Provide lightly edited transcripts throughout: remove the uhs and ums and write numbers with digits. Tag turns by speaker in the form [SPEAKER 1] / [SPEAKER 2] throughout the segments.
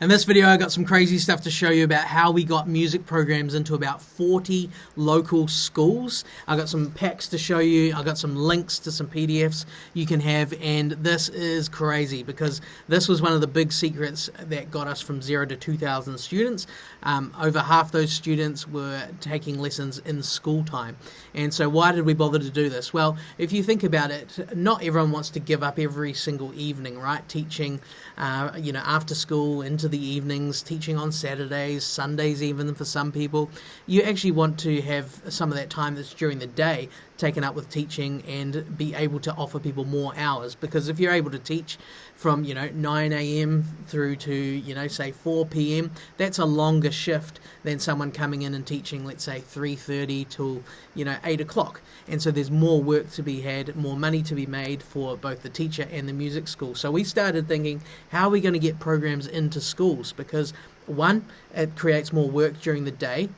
[SPEAKER 1] In this video, I got some crazy stuff to show you about how we got music programs into about 40 local schools. I got some packs to show you. I got some links to some PDFs you can have, and this is crazy because this was one of the big secrets that got us from 0 to 2,000 students. Over half those students were taking lessons in school time. And so why did we bother to do this? Well, if you think about it, not everyone wants to give up every single evening, right? Teaching, after school, into the evenings, teaching on Saturdays, Sundays even for some people. You actually want to have some of that time that's during the day taken up with teaching and be able to offer people more hours, because if you're able to teach from 9 a.m. through to say 4 p.m, that's a longer shift than someone coming in and teaching, let's say 3:30 till 8 o'clock. And so there's more work to be had, more money to be made for both the teacher and the music school. So we started thinking, how are we going to get programs into schools? Because one, it creates more work during the day.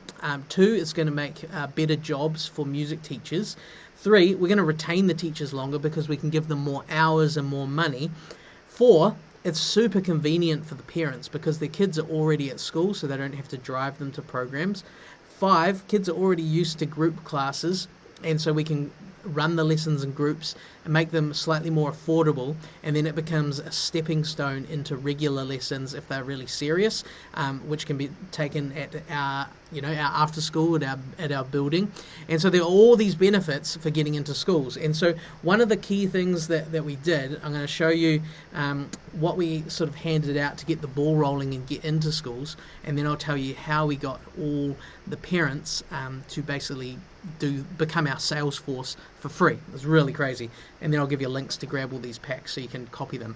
[SPEAKER 1] Two, it's going to make better jobs for music teachers. Three, we're going to retain the teachers longer because we can give them more hours and more money. Four, it's super convenient for the parents because their kids are already at school, so they don't have to drive them to programs. Five, kids are already used to group classes, and so we can run the lessons in groups and make them slightly more affordable, and then it becomes a stepping stone into regular lessons if they're really serious, which can be taken at our after school at our building. And so there are all these benefits for getting into schools. And so one of the key things that we did, I'm going to show you what we sort of handed out to get the ball rolling and get into schools, and then I'll tell you how we got all the parents to basically become our sales force for free. It's really crazy. And then I'll give you links to grab all these packs so you can copy them.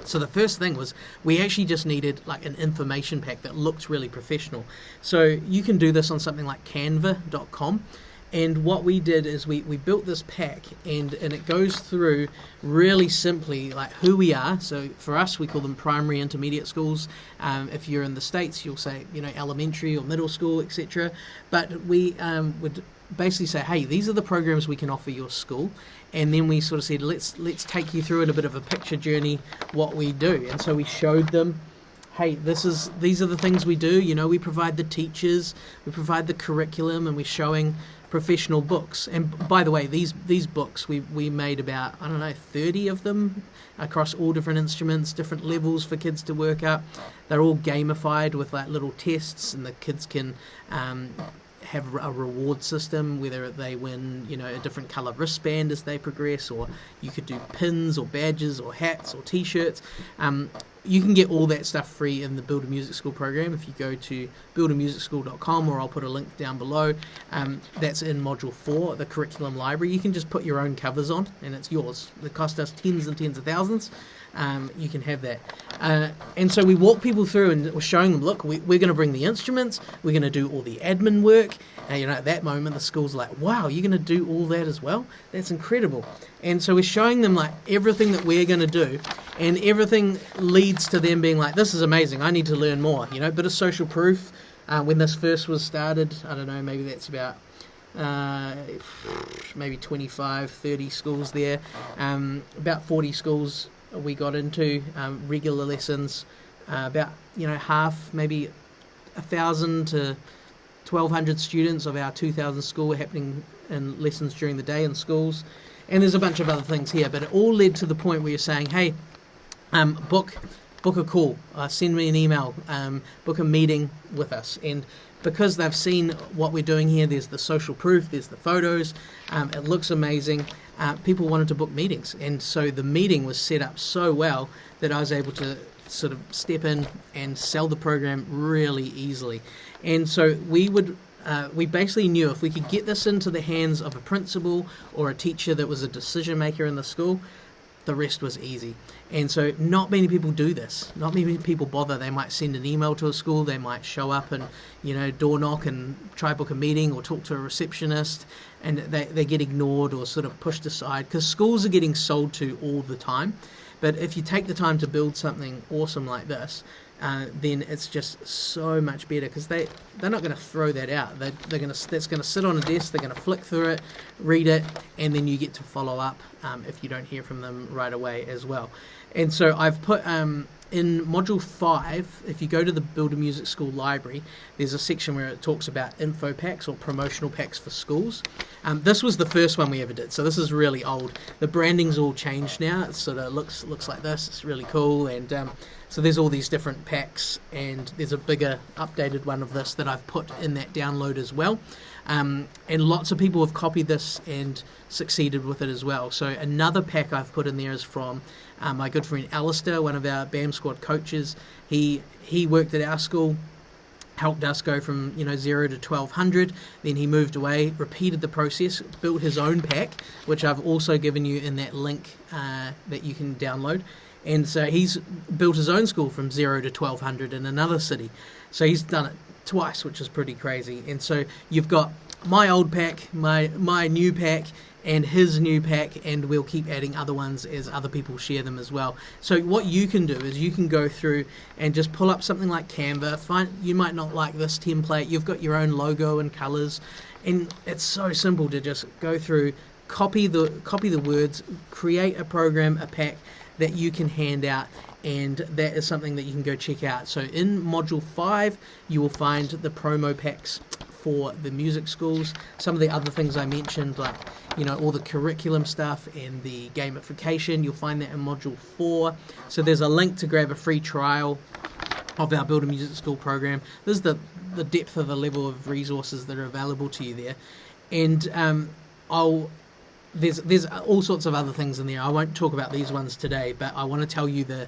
[SPEAKER 1] So the first thing was we actually just needed like an information pack that looked really professional. So you can do this on something like canva.com. And what we did is we built this pack, and it goes through really simply like who we are. So for us, we call them primary intermediate schools. If you're in the States, you'll say elementary or middle school, etc. But we would basically say, hey, these are the programs we can offer your school. And then we sort of said, let's take you through in a bit of a picture journey what we do. And so we showed them, hey, these are the things we do. We provide the teachers, we provide the curriculum, and we're showing professional books. And by the way, these books, we made about 30 of them across all different instruments, different levels for kids to work up. They're all gamified with like little tests, and the kids can have a reward system, whether they win a different color wristband as they progress, or you could do pins or badges or hats or t-shirts. You can get all that stuff free in the Build a Music School program if you go to buildamusicschool.com, or I'll put a link down below. That's in module 4, the curriculum library. You can just put your own covers on and it's yours. It cost us tens and tens of thousands. You can have that. And so we walk people through and we're showing them, look, we're going to bring the instruments, we're going to do all the admin work. At that moment the school's like, wow, you're going to do all that as well? That's incredible. And so we're showing them like everything that we're going to do, and everything leads to them being like, this is amazing, I need to learn more. Bit of social proof. When this first was started, I don't know, maybe that's about maybe 25, 30 schools there. About 40 schools we got into regular lessons. About half, maybe 1,000 to 1,200 students of our 2,000 school were happening in lessons during the day in schools. And there's a bunch of other things here, but it all led to the point where you're saying, hey, book a call, send me an email, book a meeting with us. And because they've seen what we're doing here, there's the social proof, there's the photos, it looks amazing, people wanted to book meetings. And so the meeting was set up so well that I was able to sort of step in and sell the program really easily. And so we basically knew if we could get this into the hands of a principal or a teacher that was a decision maker in the school, the rest was easy. And so not many people do this. Not many people bother. They might send an email to a school, they might show up and door knock and try book a meeting or talk to a receptionist, and they get ignored or sort of pushed aside because schools are getting sold to all the time. But if you take the time to build something awesome like this, then it's just so much better, because they're not going to throw that out. That's going to sit on a desk. They're going to flick through it, read it, and then you get to follow up if you don't hear from them right away as well. And so I've put in Module 5, if you go to the Build a Music School library, there's a section where it talks about info packs or promotional packs for schools. This was the first one we ever did, so this is really old. The branding's all changed now. It sort of looks like this. It's really cool, and so there's all these different packs, and there's a bigger updated one of this that I've put in that download as well. And lots of people have copied this and succeeded with it as well. So another pack I've put in there is from my good friend Alistair, one of our BAM squad coaches. He worked at our school, helped us go from 0 to 1200. Then he moved away, repeated the process, built his own pack, which I've also given you in that link that you can download. And so he's built his own school from 0 to 1200 in another city. So he's done it twice, which is pretty crazy. And so you've got my old pack, my new pack, and his new pack, and we'll keep adding other ones as other people share them as well. So what you can do is you can go through and just pull up something like Canva. You might not like this template. You've got your own logo and colors, and it's so simple to just go through, copy the words, create a program, a pack that you can hand out, and that is something that you can go check out. So in Module 5, you will find the promo packs for the music schools. Some of the other things I mentioned, like all the curriculum stuff and the gamification, you'll find that in Module 4. So there's a link to grab a free trial of our Build a Music School program. This is the depth of the level of resources that are available to you there. And there's all sorts of other things in there. I won't talk about these ones today, but I want to tell you the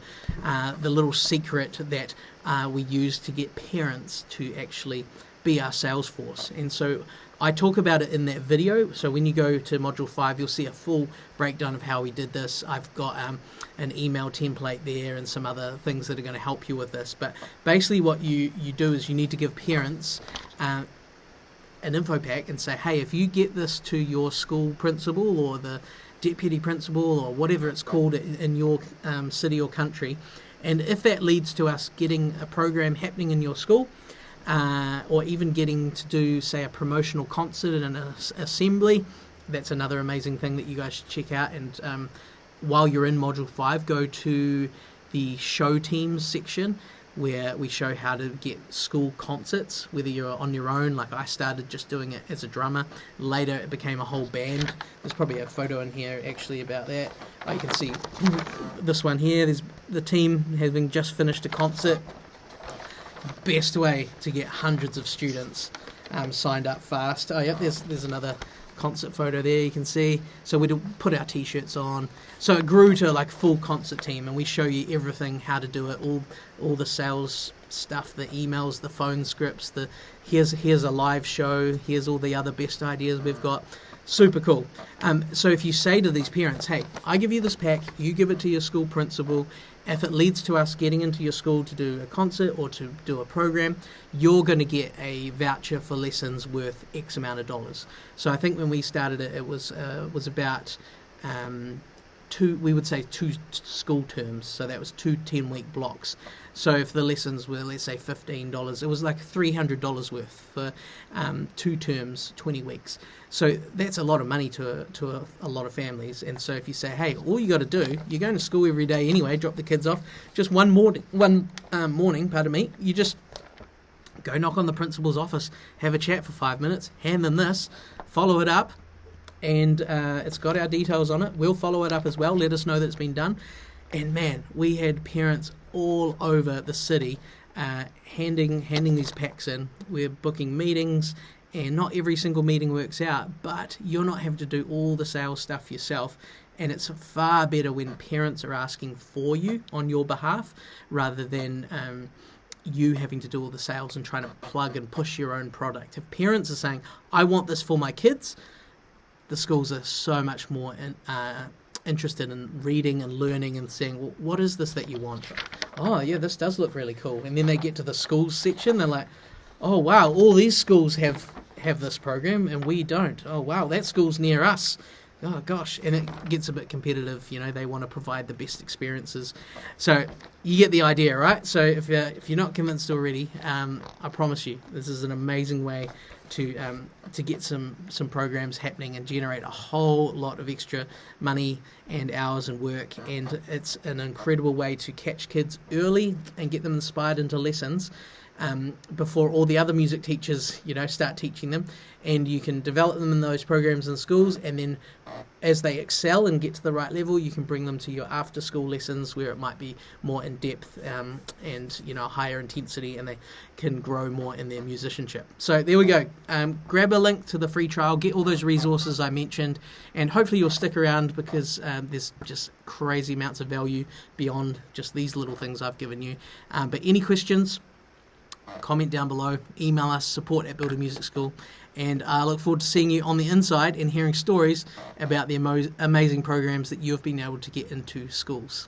[SPEAKER 1] little secret that we use to get parents to actually be our sales force. And so I talk about it in that video. So when you go to Module 5, you'll see a full breakdown of how we did this. I've got an email template there and some other things that are going to help you with this. But basically what you do is you need to give parents an info pack and say, hey, if you get this to your school principal or the deputy principal or whatever it's called in your city or country, and if that leads to us getting a program happening in your school, or even getting to do, say, a promotional concert and an assembly, that's another amazing thing that you guys should check out. And while you're in Module 5, go to the show teams section, where we show how to get school concerts, whether you're on your own, like I started just doing it as a drummer. Later it became a whole band. There's probably a photo in here actually about that. You can see this one here. There's the team having just finished a concert. Best way to get hundreds of students signed up fast. Oh yep, there's another concert photo there you can see. So we put our t-shirts on. So it grew to like full concert team, and we show you everything, how to do it, all the sales stuff, the emails, the phone scripts, here's a live show, here's all the other best ideas we've got. Super cool. So if you say to these parents, hey, I give you this pack, you give it to your school principal, if it leads to us getting into your school to do a concert or to do a program, you're going to get a voucher for lessons worth X amount of dollars. So I think when we started it, it was about two school terms. So that was 2 10-week blocks. So if the lessons were, let's say, $15, it was like $300 worth for 2 terms, 20 weeks. So that's a lot of money to a lot of families. And so if you say, hey, all you got to do, you're going to school every day anyway, drop the kids off, just one morning, you just go knock on the principal's office, have a chat for 5 minutes, hand them this, follow it up, and it's got our details on it. We'll follow it up as well, let us know that it's been done. And man, we had parents all over the city handing these packs in. We're booking meetings, and not every single meeting works out, but you're not having to do all the sales stuff yourself. And it's far better when parents are asking for you on your behalf, rather than you having to do all the sales and trying to plug and push your own product. If parents are saying, I want this for my kids, the schools are so much more interested in reading and learning and saying, well, what is this that you want? Oh yeah, this does look really cool. And then they get to the schools section, they're like, oh wow, all these schools have this program and we don't. Oh wow, that school's near us. Oh gosh, and it gets a bit competitive. They want to provide the best experiences. So you get the idea, right? So if you're not convinced already, I promise you, this is an amazing way to get some programs happening and generate a whole lot of extra money and hours and work. And it's an incredible way to catch kids early and get them inspired into lessons. Before all the other music teachers, start teaching them, and you can develop them in those programs in schools, and then as they excel and get to the right level, you can bring them to your after-school lessons where it might be more in depth and higher intensity, and they can grow more in their musicianship. So there we go. Grab a link to the free trial, get all those resources I mentioned, and hopefully you'll stick around because there's just crazy amounts of value beyond just these little things I've given you. But any questions, comment down below, email us, support@Building Music School, and I look forward to seeing you on the inside and hearing stories about the amazing programs that you have been able to get into schools.